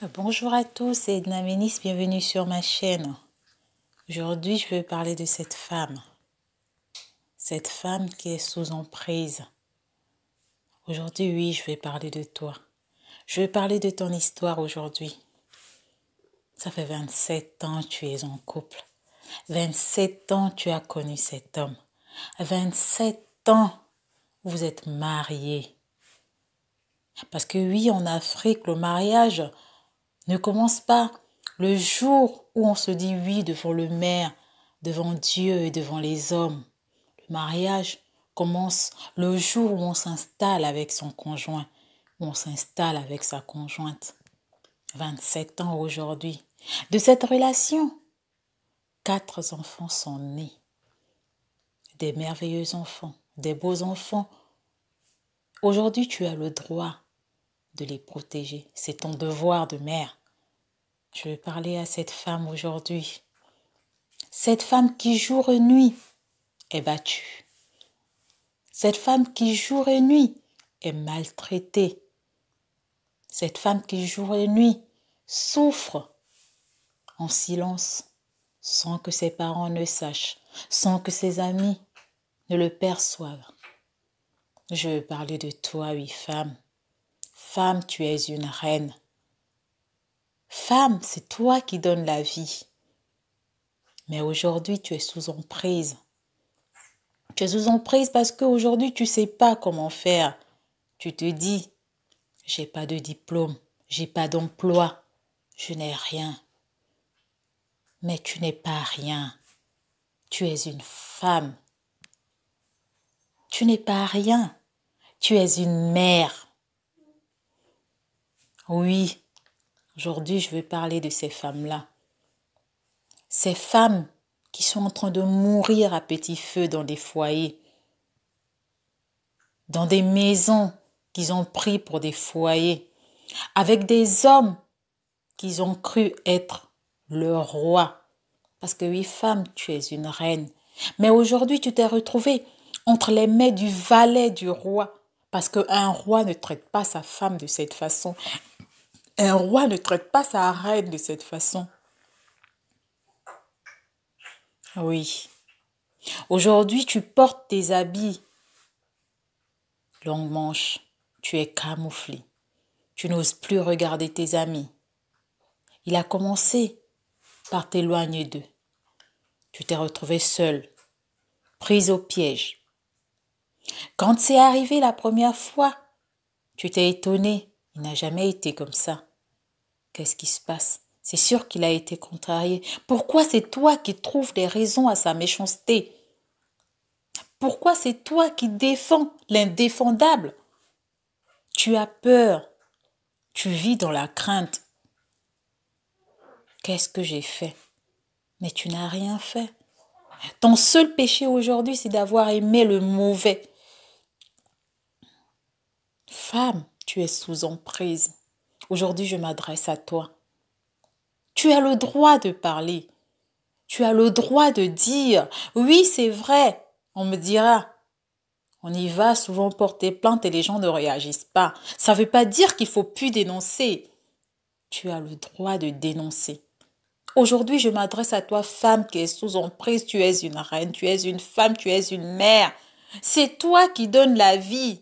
Bonjour à tous, c'est Edna Ménis, bienvenue sur ma chaîne. Aujourd'hui, je veux parler de cette femme qui est sous emprise. Aujourd'hui, oui, je vais parler de toi. Je vais parler de ton histoire aujourd'hui. Ça fait 27 ans que tu es en couple. 27 ans tu as connu cet homme. 27 ans vous êtes mariés. Parce que oui, en Afrique, le mariage ne commence pas le jour où on se dit oui devant le maire, devant Dieu et devant les hommes. Le mariage commence le jour où on s'installe avec son conjoint, où on s'installe avec sa conjointe. 27 ans aujourd'hui. De cette relation, 4 enfants sont nés. Des merveilleux enfants, des beaux enfants. Aujourd'hui, tu as le droit de les protéger. C'est ton devoir de mère. Je vais parler à cette femme aujourd'hui. Cette femme qui jour et nuit est battue. Cette femme qui jour et nuit est maltraitée. Cette femme qui jour et nuit souffre en silence, sans que ses parents ne sachent, sans que ses amis ne le perçoivent. Je veux parler de toi, oui, femme. Femme, tu es une reine. Femme, c'est toi qui donnes la vie. Mais aujourd'hui, tu es sous emprise. Tu es sous emprise parce qu'aujourd'hui, tu ne sais pas comment faire. Tu te dis, j'ai pas de diplôme, j'ai pas d'emploi, je n'ai rien. Mais tu n'es pas rien. Tu es une femme. Tu n'es pas rien. Tu es une mère. Oui, aujourd'hui, je veux parler de ces femmes-là. Ces femmes qui sont en train de mourir à petit feu dans des foyers, dans des maisons qu'ils ont pris pour des foyers, avec des hommes qu'ils ont cru être leur roi. Parce que oui, femme, tu es une reine. Mais aujourd'hui, tu t'es retrouvée entre les mains du valet du roi. Parce qu'un roi ne traite pas sa femme de cette façon. Un roi ne traite pas sa reine de cette façon. Oui. Aujourd'hui, tu portes tes habits longue manche. Tu es camouflé. Tu n'oses plus regarder tes amis. Il a commencé par t'éloigner d'eux. Tu t'es retrouvée seule, prise au piège. Quand c'est arrivé la première fois, tu t'es étonnée. Il n'a jamais été comme ça. Qu'est-ce qui se passe? C'est sûr qu'il a été contrarié. Pourquoi c'est toi qui trouves des raisons à sa méchanceté? Pourquoi c'est toi qui défends l'indéfendable? Tu as peur. Tu vis dans la crainte. Qu'est-ce que j'ai fait? Mais tu n'as rien fait. Ton seul péché aujourd'hui, c'est d'avoir aimé le mauvais. Femme, tu es sous emprise. Aujourd'hui, je m'adresse à toi. Tu as le droit de parler. Tu as le droit de dire, oui, c'est vrai. On me dira, on y va souvent porter plainte et les gens ne réagissent pas. Ça ne veut pas dire qu'il ne faut plus dénoncer. Tu as le droit de dénoncer. Aujourd'hui, je m'adresse à toi, femme qui est sous emprise. Tu es une reine, tu es une femme, tu es une mère. C'est toi qui donnes la vie.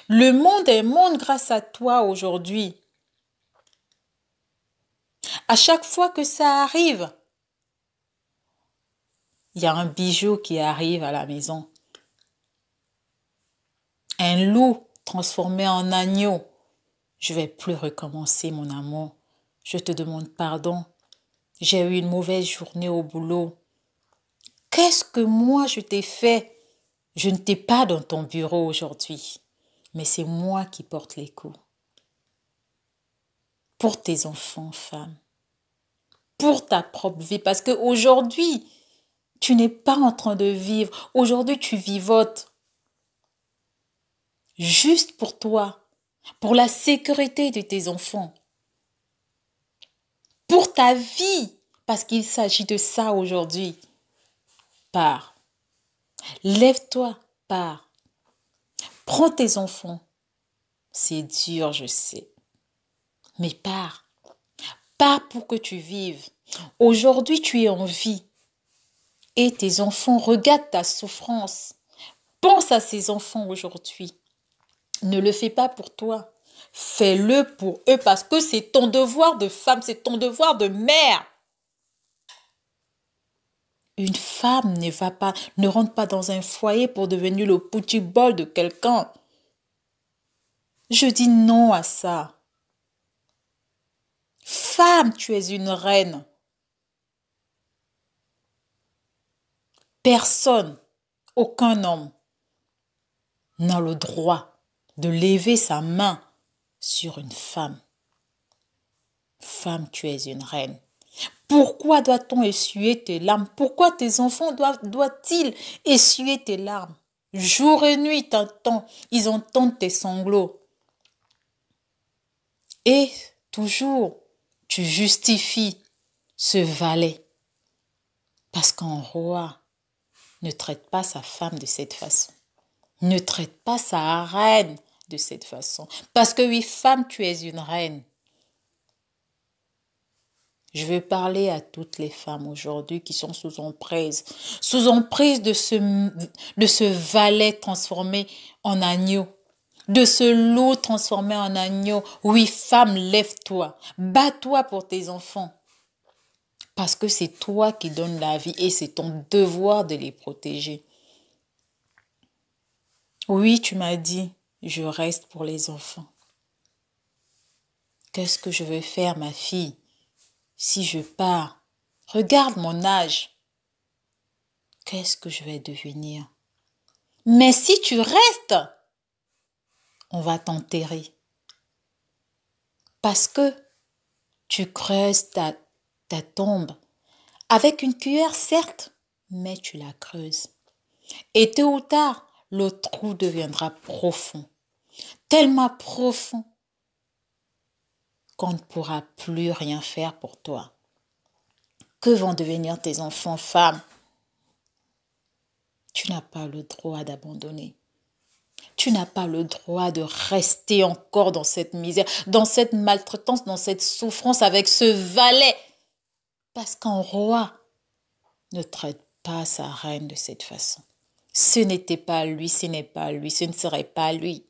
Le monde est monde grâce à toi aujourd'hui. À chaque fois que ça arrive, il y a un bijou qui arrive à la maison. Un loup transformé en agneau. Je ne vais plus recommencer, mon amour. Je te demande pardon. J'ai eu une mauvaise journée au boulot. Qu'est-ce que moi je t'ai fait? Je ne t'ai pas dans ton bureau aujourd'hui. Mais c'est moi qui porte les coups. Pour tes enfants, femme. Pour ta propre vie. Parce qu'aujourd'hui, tu n'es pas en train de vivre. Aujourd'hui, tu vivotes. Juste pour toi. Pour la sécurité de tes enfants. Pour ta vie. Parce qu'il s'agit de ça aujourd'hui. Pars. Lève-toi, pars. Prends tes enfants. C'est dur, je sais. Mais pars. Pars pour que tu vives. Aujourd'hui, tu es en vie. Et tes enfants regardent ta souffrance. Pense à ces enfants aujourd'hui. Ne le fais pas pour toi. Fais-le pour eux parce que c'est ton devoir de femme, c'est ton devoir de mère. Une femme ne rentre pas dans un foyer pour devenir le petit bol de quelqu'un. Je dis non à ça. Femme, tu es une reine. Personne, aucun homme n'a le droit de lever sa main sur une femme. Femme, tu es une reine. Pourquoi doit-on essuyer tes larmes? Pourquoi tes enfants doivent-ils essuyer tes larmes? Jour et nuit, ils entendent tes sanglots. Et toujours, tu justifies ce valet. Parce qu'un roi ne traite pas sa femme de cette façon. Ne traite pas sa reine de cette façon. Parce que oui, femme, tu es une reine. Je veux parler à toutes les femmes aujourd'hui qui sont sous emprise de ce valet transformé en agneau, de ce loup transformé en agneau. Oui, femme, lève-toi, bats-toi pour tes enfants. Parce que c'est toi qui donnes la vie et c'est ton devoir de les protéger. Oui, tu m'as dit, je reste pour les enfants. Qu'est-ce que je vais faire, ma fille? Si je pars, regarde mon âge. Qu'est-ce que je vais devenir? Mais si tu restes, on va t'enterrer. Parce que tu creuses ta tombe avec une cuillère, certes, mais tu la creuses. Et tôt ou tard, le trou deviendra profond. Tellement profond qu'on ne pourra plus rien faire pour toi. Que vont devenir tes enfants, femmes? Tu n'as pas le droit d'abandonner. Tu n'as pas le droit de rester encore dans cette misère, dans cette maltraitance, dans cette souffrance avec ce valet. Parce qu'un roi ne traite pas sa reine de cette façon. Ce n'était pas lui, ce n'est pas lui, ce ne serait pas lui.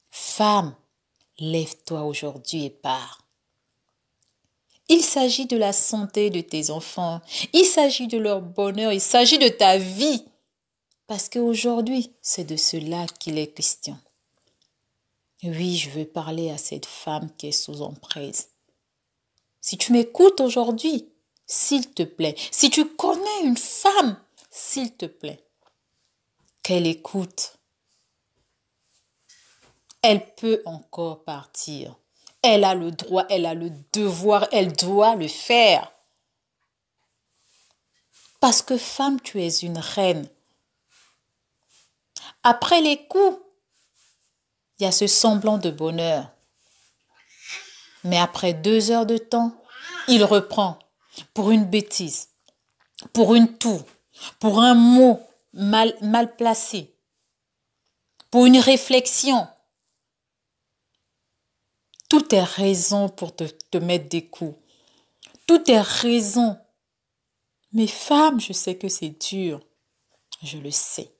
Femme, lève-toi aujourd'hui et pars. Il s'agit de la santé de tes enfants. Il s'agit de leur bonheur. Il s'agit de ta vie. Parce qu'aujourd'hui, c'est de cela qu'il est question. Oui, je veux parler à cette femme qui est sous emprise. Si tu m'écoutes aujourd'hui, s'il te plaît, si tu connais une femme, s'il te plaît, qu'elle écoute. Elle peut encore partir. Elle a le droit, elle a le devoir, elle doit le faire. Parce que femme, tu es une reine. Après les coups, il y a ce semblant de bonheur. Mais après 2 heures de temps, il reprend pour une bêtise, pour une toux, pour un mot mal placé, pour une réflexion. Tout est raison pour te mettre des coups. Tout est raison. Mais femme, je sais que c'est dur. Je le sais.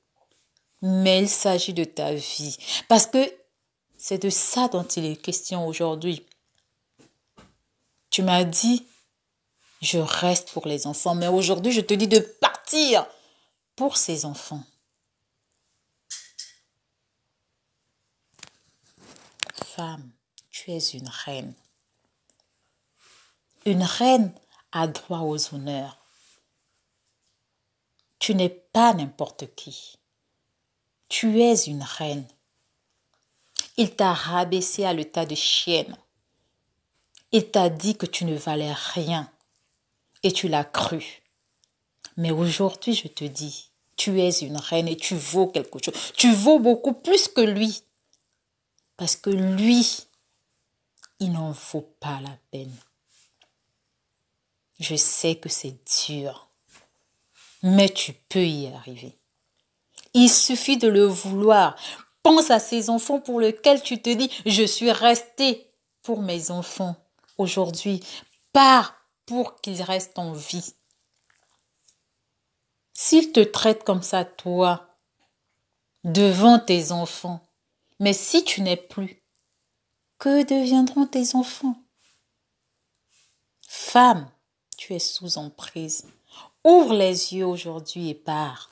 Mais il s'agit de ta vie. Parce que c'est de ça dont il est question aujourd'hui. Tu m'as dit, je reste pour les enfants. Mais aujourd'hui, je te dis de partir pour ces enfants. Femme, tu es une reine. Une reine a droit aux honneurs. Tu n'es pas n'importe qui. Tu es une reine. Il t'a rabaissé à l'état de chienne. Il t'a dit que tu ne valais rien. Et tu l'as cru. Mais aujourd'hui, je te dis, tu es une reine et tu vaux quelque chose. Tu vaux beaucoup plus que lui. Parce que lui, il n'en vaut pas la peine. Je sais que c'est dur. Mais tu peux y arriver. Il suffit de le vouloir. Pense à ces enfants pour lesquels tu te dis, je suis restée pour mes enfants aujourd'hui. Pars pour qu'ils restent en vie. S'ils te traitent comme ça, toi, devant tes enfants, mais si tu n'es plus, que deviendront tes enfants? Femme, tu es sous emprise. Ouvre les yeux aujourd'hui et pars.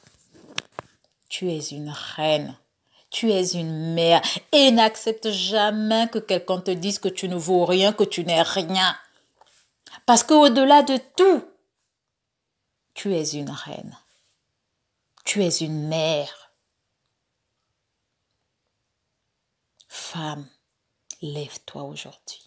Tu es une reine. Tu es une mère. Et n'accepte jamais que quelqu'un te dise que tu ne vaux rien, que tu n'es rien. Parce qu'au-delà de tout, tu es une reine. Tu es une mère. Femme, lève-toi aujourd'hui.